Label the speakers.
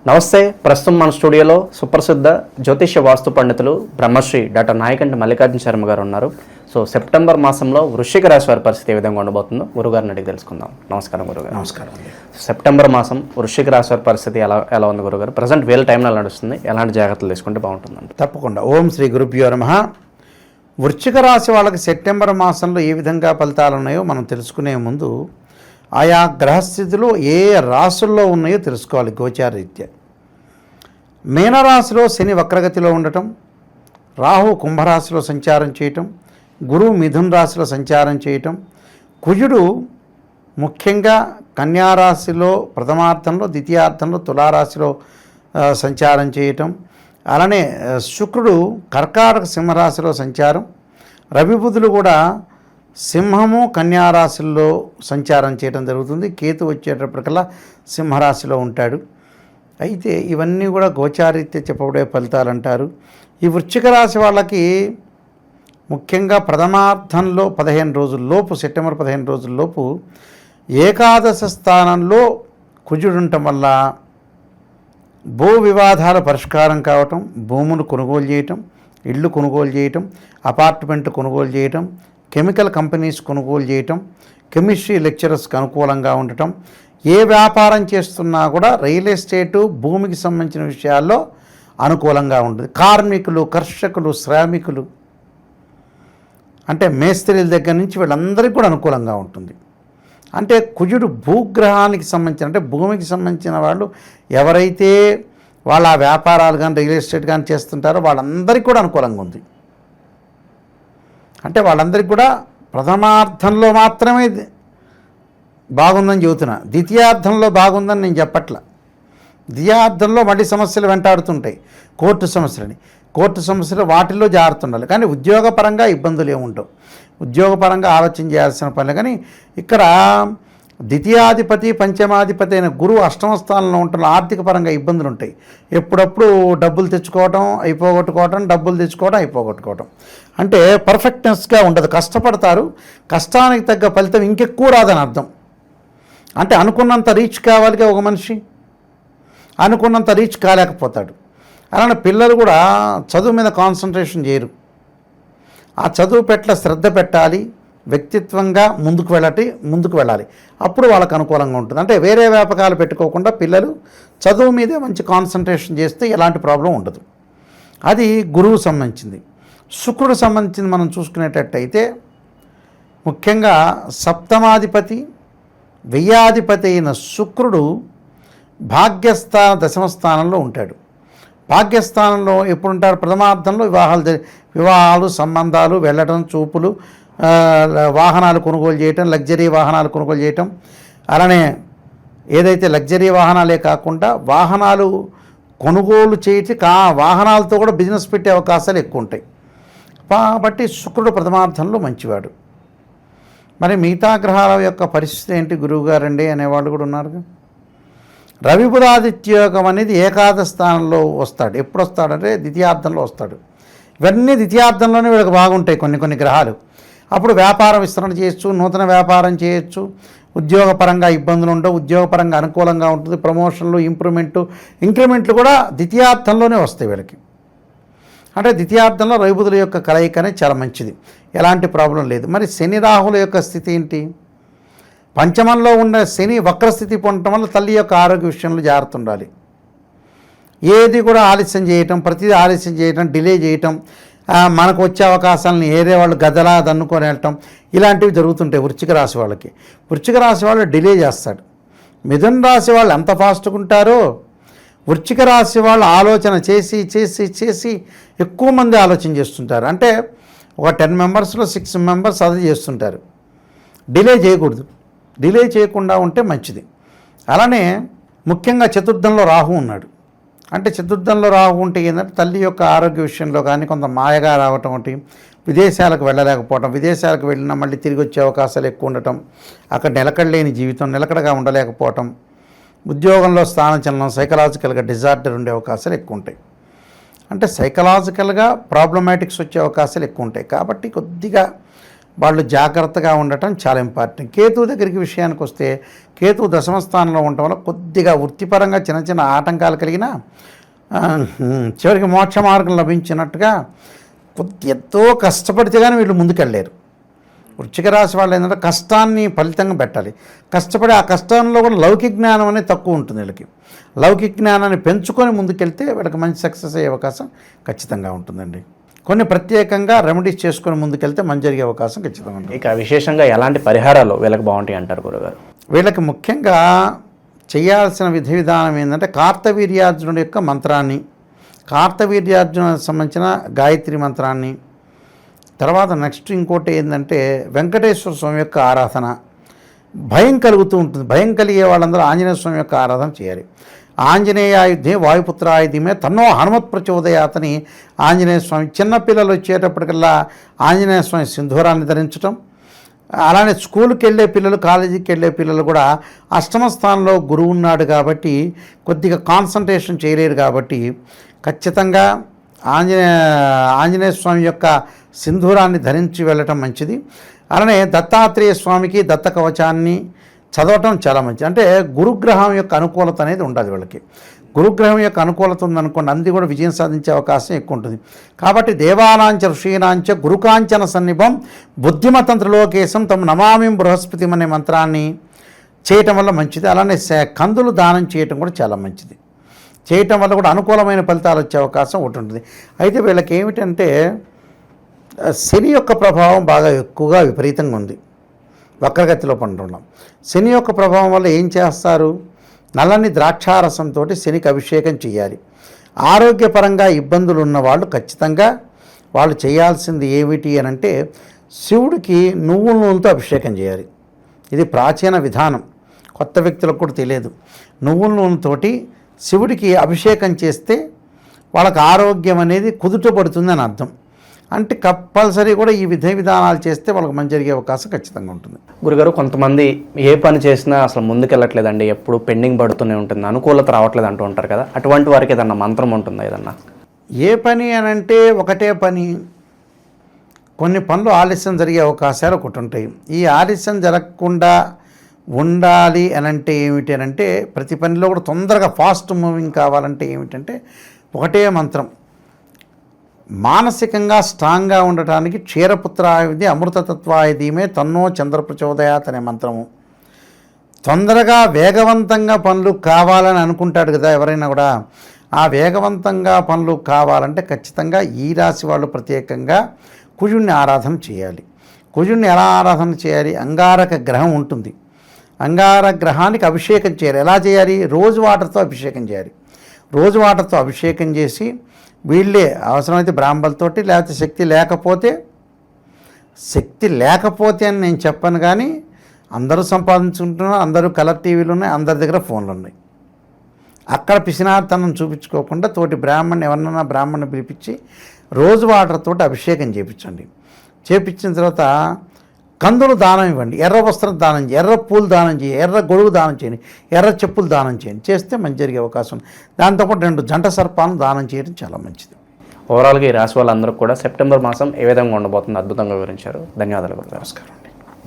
Speaker 1: నమస్తే. ప్రస్తుతం మన స్టూడియోలో సుప్రసిద్ధ జ్యోతిష్య వాస్తు పండితులు బ్రహ్మశ్రీ డాక్టర్ నాయకంటి మల్లికార్జున శర్మ గారు ఉన్నారు. సో సెప్టెంబర్ మాసంలో వృశ్చిక రాశి వారి పరిస్థితి ఏ విధంగా ఉండబోతుందో గురుగారిని అడిగి తెలుసుకుందాం. నమస్కారం గురుగారు.
Speaker 2: నమస్కారం.
Speaker 1: సెప్టెంబర్ మాసం వృశ్చిక రాశి వారి పరిస్థితి ఎలా ఉంది గురుగారు? ప్రజెంట్ వీళ్ళ టైంలో నడుస్తుంది, ఎలాంటి జాగ్రత్తలు తీసుకుంటే బాగుంటుందండి?
Speaker 2: తప్పకుండా. ఓం శ్రీ గురుభ్యో నమః. వృశ్చిక రాశి వాళ్ళకి సెప్టెంబర్ మాసంలో ఏ విధంగా ఫలితాలు ఉన్నాయో మనం తెలుసుకునే ముందు ఆయా గ్రహస్థితులు ఏ రాశుల్లో ఉన్నాయో తెలుసుకోవాలి. గోచారరీత్యా మీనరాశిలో శని వక్రగతిలో ఉండటం, రాహు కుంభరాశిలో సంచారం చేయటం, గురువు మిథున రాశిలో సంచారం చేయటం, కుజుడు ముఖ్యంగా కన్యారాశిలో ప్రథమార్థంలో, ద్వితీయార్థంలో తులారాశిలో సంచారం చేయటం, అలానే శుక్రుడు కర్కాటక సింహరాశిలో సంచారం, రవి బుధులు కూడా సింహము కన్యారాశిలో సంచారం చేయడం జరుగుతుంది. కేతు వచ్చేటప్పటికల్లా సింహరాశిలో ఉంటాడు. అయితే ఇవన్నీ కూడా గోచారీత్యా చెప్పబడే ఫలితాలు అంటారు. ఈ వృశ్చిక రాశి వాళ్ళకి ముఖ్యంగా ప్రథమార్థంలో 15 రోజుల్లోపు, సెప్టెంబర్ 15 రోజుల్లోపు ఏకాదశ స్థానంలో కుజుడు ఉండటం వల్ల భూ వివాదాల పరిష్కారం కావటం, భూములు కొనుగోలు చేయటం, ఇళ్ళు కొనుగోలు చేయటం, అపార్ట్మెంట్ కొనుగోలు చేయటం, కెమికల్ కంపెనీస్ కొనుగోలు చేయటం, కెమిస్ట్రీ లెక్చరర్స్కి అనుకూలంగా ఉండటం, ఏ వ్యాపారం చేస్తున్నా కూడా రియల్ ఎస్టేటు భూమికి సంబంధించిన విషయాల్లో అనుకూలంగా ఉంటుంది. కార్మికులు, కర్షకులు, శ్రామికులు అంటే మేస్త్రీల దగ్గర నుంచి వీళ్ళందరికీ కూడా అనుకూలంగా ఉంటుంది. అంటే కుజుడు భూగ్రహానికి సంబంధించిన, అంటే భూమికి సంబంధించిన వాళ్ళు ఎవరైతే వాళ్ళ వ్యాపారాలు కానీ రియల్ ఎస్టేట్ కానీ చేస్తుంటారో వాళ్ళందరికీ కూడా అనుకూలంగా ఉంది. అంటే వాళ్ళందరికీ కూడా ప్రథమార్థంలో మాత్రమే బాగుందని చెబుతున్నా, ద్వితీయార్థంలో బాగుందని నేను చెప్పట్ల. ద్వితీయార్థంలో మళ్ళీ సమస్యలు వెంటాడుతుంటాయి, కోర్టు సమస్యలు వాటిల్లో జాగ్రత్త ఉండాలి. కానీ ఉద్యోగపరంగా ఇబ్బందులు ఏముండవు, ఉద్యోగపరంగా ఆలోచన చేయాల్సిన పనులు. కానీ ఇక్కడ ద్వితీయాధిపతి పంచమాధిపతి అయిన గురువు అష్టమ స్థానంలో ఉంటున్న ఆర్థిక పరంగా ఇబ్బందులు ఉంటాయి. ఎప్పుడప్పుడు డబ్బులు తెచ్చుకోవటం, అయిపోగొట్టుకోవటం, డబ్బులు తెచ్చుకోవడం, అయిపోగొట్టుకోవటం. అంటే పర్ఫెక్ట్నెస్గా ఉండదు. కష్టపడతారు, కష్టానికి తగ్గ ఫలితం ఇంకెక్కువ రాదని అర్థం. అంటే అనుకున్నంత రీచ్ కావాలిగా ఒక మనిషి, అనుకున్నంత రీచ్ కాలేకపోతాడు. అలానే పిల్లలు కూడా చదువు మీద కాన్సన్ట్రేషన్ చేయరు. ఆ చదువు పట్ల శ్రద్ధ పెట్టాలి, వ్యక్తిత్వంగా ముందుకు వెళ్ళాలి. అప్పుడు వాళ్ళకు అనుకూలంగా ఉంటుంది. అంటే వేరే వ్యాపకాలు పెట్టుకోకుండా పిల్లలు చదువు మీదే మంచి కాన్సన్ట్రేషన్ చేస్తే ఎలాంటి ప్రాబ్లం ఉండదు. అది గురువు సంబంధించింది. శుక్రుడు సంబంధించింది మనం చూసుకునేటట్టయితే ముఖ్యంగా సప్తమాధిపతి వ్యయాధిపతి అయిన శుక్రుడు దశమ స్థానంలో ఉంటాడు. భాగ్యస్థానంలో ఎప్పుడు ఉంటారు? ప్రథమార్థంలో వివాహాలు, సంబంధాలు, వెళ్ళడం, చూపులు, వాహనాలు కొనుగోలు చేయటం, లగ్జరీ వాహనాలు కొనుగోలు చేయటం. అలానే ఏదైతే లగ్జరీ వాహనాలే కాకుండా వాహనాలు కొనుగోలు చేసి వాహనాలతో కూడా బిజినెస్ పెట్టే అవకాశాలు ఎక్కువ ఉంటాయి. కాబట్టి శుక్రుడు ప్రథమార్థంలో మంచివాడు. మరి మిగతా గ్రహాల యొక్క పరిస్థితి ఏంటి గురువుగారండి అనేవాళ్ళు కూడా ఉన్నారు. రవి బుధాదిత్యోగం అనేది ఏకాదశ స్థానంలో వస్తాడు. ఎప్పుడు వస్తాడంటే ద్వితీయార్థంలో వస్తాడు. ఇవన్నీ ద్వితీయార్థంలోనే వీళ్ళకి బాగుంటాయి కొన్ని గ్రహాలు. అప్పుడు వ్యాపార విస్తరణ చేయొచ్చు, నూతన వ్యాపారం చేయొచ్చు, ఉద్యోగపరంగా ఇబ్బందులు ఉండవు, ఉద్యోగపరంగా అనుకూలంగా ఉంటుంది. ప్రమోషన్లు, ఇంక్రిమెంట్లు కూడా ద్వితీయార్థంలోనే వస్తాయి వీళ్ళకి. అంటే ద్వితీయార్థంలో రవి బుధుల యొక్క కలయిక అనేది చాలా మంచిది, ఎలాంటి ప్రాబ్లం లేదు. మరి శని రాహుల యొక్క స్థితి ఏంటి? పంచమంలో ఉన్న శని వక్రస్థితి పొందటం వల్ల తల్లి యొక్క ఆరోగ్య విషయంలో జాగ్రత్త ఉండాలి. ఏది కూడా ఆలస్యం చేయటం, ప్రతిదీ ఆలస్యం చేయటం, డిలే చేయటం, మనకు వచ్చే అవకాశాలను ఏరే వాళ్ళు గదలా దన్నుకొని వెళ్ళటం, ఇలాంటివి జరుగుతుంటాయి వృశ్చిక రాశి వాళ్ళకి. వృశ్చిక రాశి వాళ్ళు డిలే చేస్తాడు. మిథున రాశి వాళ్ళు ఎంత ఫాస్ట్గా ఉంటారో వృశ్చిక రాశి వాళ్ళు ఆలోచన చేసి చేసి చేసి ఎక్కువ మంది ఆలోచన చేస్తుంటారు. అంటే ఒక 10 మెంబర్స్లో 6 మెంబర్స్ అది చేస్తుంటారు. డిలే చేయకూడదు, డిలే చేయకుండా ఉంటే మంచిది. అలానే ముఖ్యంగా చతుర్థంలో రాహు ఉన్నాడు. అంటే చతుర్థంలో రాహు ఉంటే ఏంటంటే తల్లి యొక్క ఆరోగ్య విషయంలో కానీ కొంత మాయగా రావటం ఒకటి, విదేశాలకు వెళ్ళలేకపోవటం, విదేశాలకు వెళ్ళినా మళ్ళీ తిరిగి వచ్చే అవకాశాలు ఎక్కువ ఉండటం, అక్కడ నిలకడలేని జీవితం, నిలకడగా ఉండలేకపోవటం, ఉద్యోగంలో స్థానచలనం, సైకలాజికల్గా డిజార్డర్ ఉండే అవకాశాలు ఎక్కువ ఉంటాయి. అంటే సైకలాజికల్గా ప్రాబ్లమాటిక్స్ వచ్చే అవకాశాలు ఎక్కువ ఉంటాయి. కాబట్టి కొద్దిగా వాళ్ళు జాగ్రత్తగా ఉండటం చాలా ఇంపార్టెంట్. కేతువు దగ్గరికి విషయానికి వస్తే కేతువు దశమ స్థానంలో ఉండటం వల్ల కొద్దిగా వృత్తిపరంగా చిన్న చిన్న ఆటంకాలు కలిగినా చివరికి మోక్ష మార్గం లభించినట్టుగా ఎంతో కష్టపడితే కానీ వీళ్ళు ముందుకెళ్ళలేరు. వృశ్చిక రాశి వాళ్ళు ఏంటంటే కష్టాన్ని ఫలితంగా పెట్టాలి. కష్టపడి ఆ కష్టంలో కూడా లౌకిక జ్ఞానం అనేది తక్కువ ఉంటుంది వీళ్ళకి. లౌకిక జ్ఞానాన్ని పెంచుకొని ముందుకెళ్తే వీళ్ళకి మంచి సక్సెస్ అయ్యే అవకాశం ఖచ్చితంగా ఉంటుందండి. కొన్ని ప్రత్యేకంగా రెమెడీస్ చేసుకొని ముందుకెళ్తే మంచి జరిగే అవకాశం ఖచ్చితంగా ఉంటుంది.
Speaker 1: ఇక విశేషంగా ఎలాంటి పరిహారాలు వీళ్ళకి బాగుంటాయి అంటారు గురుగారు?
Speaker 2: వీళ్ళకి ముఖ్యంగా చేయాల్సిన విధి విధానం ఏంటంటే కార్తవీర్యార్జునుడి యొక్క మంత్రాన్ని, కార్తవీర్యార్జునుడికి సంబంధించిన గాయత్రి మంత్రాన్ని, తర్వాత నెక్స్ట్ ఇంకోటి ఏంటంటే వెంకటేశ్వర స్వామి యొక్క ఆరాధన. భయం కలుగుతూ ఉంటుంది. భయం కలిగే వాళ్ళందరూ ఆంజనేయ స్వామి యొక్క ఆరాధన చేయాలి. ఆంజనేయాయుధే వాయుపుత్రాయుధమే తన్నో హనుమత్ ప్రచోదయాతని ఆంజనేయ స్వామి. చిన్నపిల్లలు వచ్చేటప్పటికల్లా ఆంజనేయ స్వామి సింధూరాన్ని ధరించటం. అలానే స్కూల్కి వెళ్ళే పిల్లలు, కాలేజీకి వెళ్ళే పిల్లలు కూడా అష్టమ స్థానంలో గురువు ఉన్నాడు కాబట్టి కొద్దిగా కాన్సన్ట్రేషన్ చేయలేరు కాబట్టి ఖచ్చితంగా ఆంజనేయ స్వామి యొక్క సింధూరాన్ని ధరించి వెళ్ళటం మంచిది. అలానే దత్తాత్రేయ స్వామికి దత్త కవచాన్ని చదవటం చాలా మంచిది. అంటే గురుగ్రహం యొక్క అనుకూలత అనేది ఉండదు వీళ్ళకి. గురుగ్రహం యొక్క అనుకూలత ఉందనుకోండి, అంది కూడా విజయం సాధించే అవకాశం ఎక్కువ ఉంటుంది. కాబట్టి దేవానాంచ ఋషీనాంచ గురుకాంచన సన్నిభం బుద్ధిమతంత్రలోకేశం తమ నమామి బృహస్పతి అనే మంత్రాన్ని చేయటం వల్ల మంచిది. అలానే కందులు దానం చేయటం కూడా చాలా మంచిది. చేయటం వల్ల కూడా అనుకూలమైన ఫలితాలు వచ్చే అవకాశం ఒకటి ఉంటుంది. అయితే వీళ్ళకి ఏమిటంటే శని యొక్క ప్రభావం బాగా ఎక్కువగా విపరీతంగా ఉంది. వక్రగతిలో పండున్నాం. శని యొక్క ప్రభావం వల్ల ఏం చేస్తారు? నల్లని ద్రాక్షారసంతో శనికి అభిషేకం చేయాలి. ఆరోగ్యపరంగా ఇబ్బందులు ఉన్నవాళ్ళు ఖచ్చితంగా వాళ్ళు చేయాల్సింది ఏమిటి అని అంటే శివుడికి నువ్వుల నూనెతో అభిషేకం చేయాలి. ఇది ప్రాచీన విధానం, కొత్త వ్యక్తులకు కూడా తెలియదు. నువ్వుల నూనెతోటి శివుడికి అభిషేకం చేస్తే వాళ్ళకి ఆరోగ్యం అనేది కుదుటపడుతుందని అర్థం. అంటే కంపల్సరీ కూడా ఈ విధానాలు చేస్తే వాళ్ళకి మంచి జరిగే అవకాశం ఖచ్చితంగా ఉంటుంది.
Speaker 1: గురుగారు, కొంతమంది ఏ పని చేసినా అసలు ముందుకెళ్ళట్లేదండి, ఎప్పుడు పెండింగ్ పడుతూనే ఉంటుంది, అనుకూలత రావట్లేదు అంటూ ఉంటారు కదా, అటువంటి వారికి ఏదన్నా మంత్రం ఉంటుందా? ఏదన్నా
Speaker 2: ఏ పని అని అంటే ఒకటే పని, కొన్ని పనులు ఆలస్యం జరిగే అవకాశాలు ఒకటి ఉంటాయి. ఈ ఆలస్యం జరగకుండా ఉండాలి అని అంటే ఏమిటి అని అంటే ప్రతి పనిలో కూడా తొందరగా ఫాస్ట్ మూవింగ్ కావాలంటే ఏమిటంటే ఒకటే మంత్రం. మానసికంగా స్ట్రాంగ్గా ఉండటానికి క్షీరపుత్రాయుధి అమృతతత్వాయుధీమే తన్నో చంద్రప్రచోదయాత్ అనే మంత్రము. తొందరగా వేగవంతంగా పనులు కావాలని అనుకుంటాడు కదా ఎవరైనా కూడా. ఆ వేగవంతంగా పనులు కావాలంటే ఖచ్చితంగా ఈ రాశి వాళ్ళు ప్రత్యేకంగా కుజుడిని ఆరాధన చేయాలి. కుజుడిని ఎలా ఆరాధన చేయాలి? అంగారక గ్రహం ఉంటుంది, అంగారక గ్రహానికి అభిషేకం చేయాలి. ఎలా చేయాలి? రోజు వాటర్తో అభిషేకం చేయాలి. రోజు వాటర్తో అభిషేకం చేసి వీళ్ళే అవసరమైతే బ్రాహ్మణులతోటి, లేకపోతే శక్తి లేకపోతే అని నేను చెప్పను, కానీ అందరూ సంపాదించుకుంటున్నారు, అందరూ కలర్ టీవీలు ఉన్నాయి, అందరి దగ్గర ఫోన్లు ఉన్నాయి. అక్కడ పిసినార్తనం చూపించుకోకుండా తోటి ఎవరన్నా బ్రాహ్మణ్ణి పిలిపించి రోజు వాటర్తో అభిషేకం చేయించండి. చేయించిన తర్వాత కందులు దానం ఇవ్వండి, ఎర్ర వస్త్రం దానం చేయండి, ఎర్ర పూలు దానం చేయండి, ఎర్ర గొడుగు దానం చేయండి, ఎర్ర చెప్పులు దానం చేయండి. చేస్తే మంచి జరిగే అవకాశం ఉంది. దాంతోపాటు 2 జంట సర్పాలను దానం చేయడం చాలా మంచిది.
Speaker 1: ఓవరాల్గా ఈ రాశి వాళ్ళందరూ కూడా సెప్టెంబర్ మాసం ఏ విధంగా ఉండబోతుందో అద్భుతంగా వివరించారు. ధన్యవాదాలు. నమస్కారం.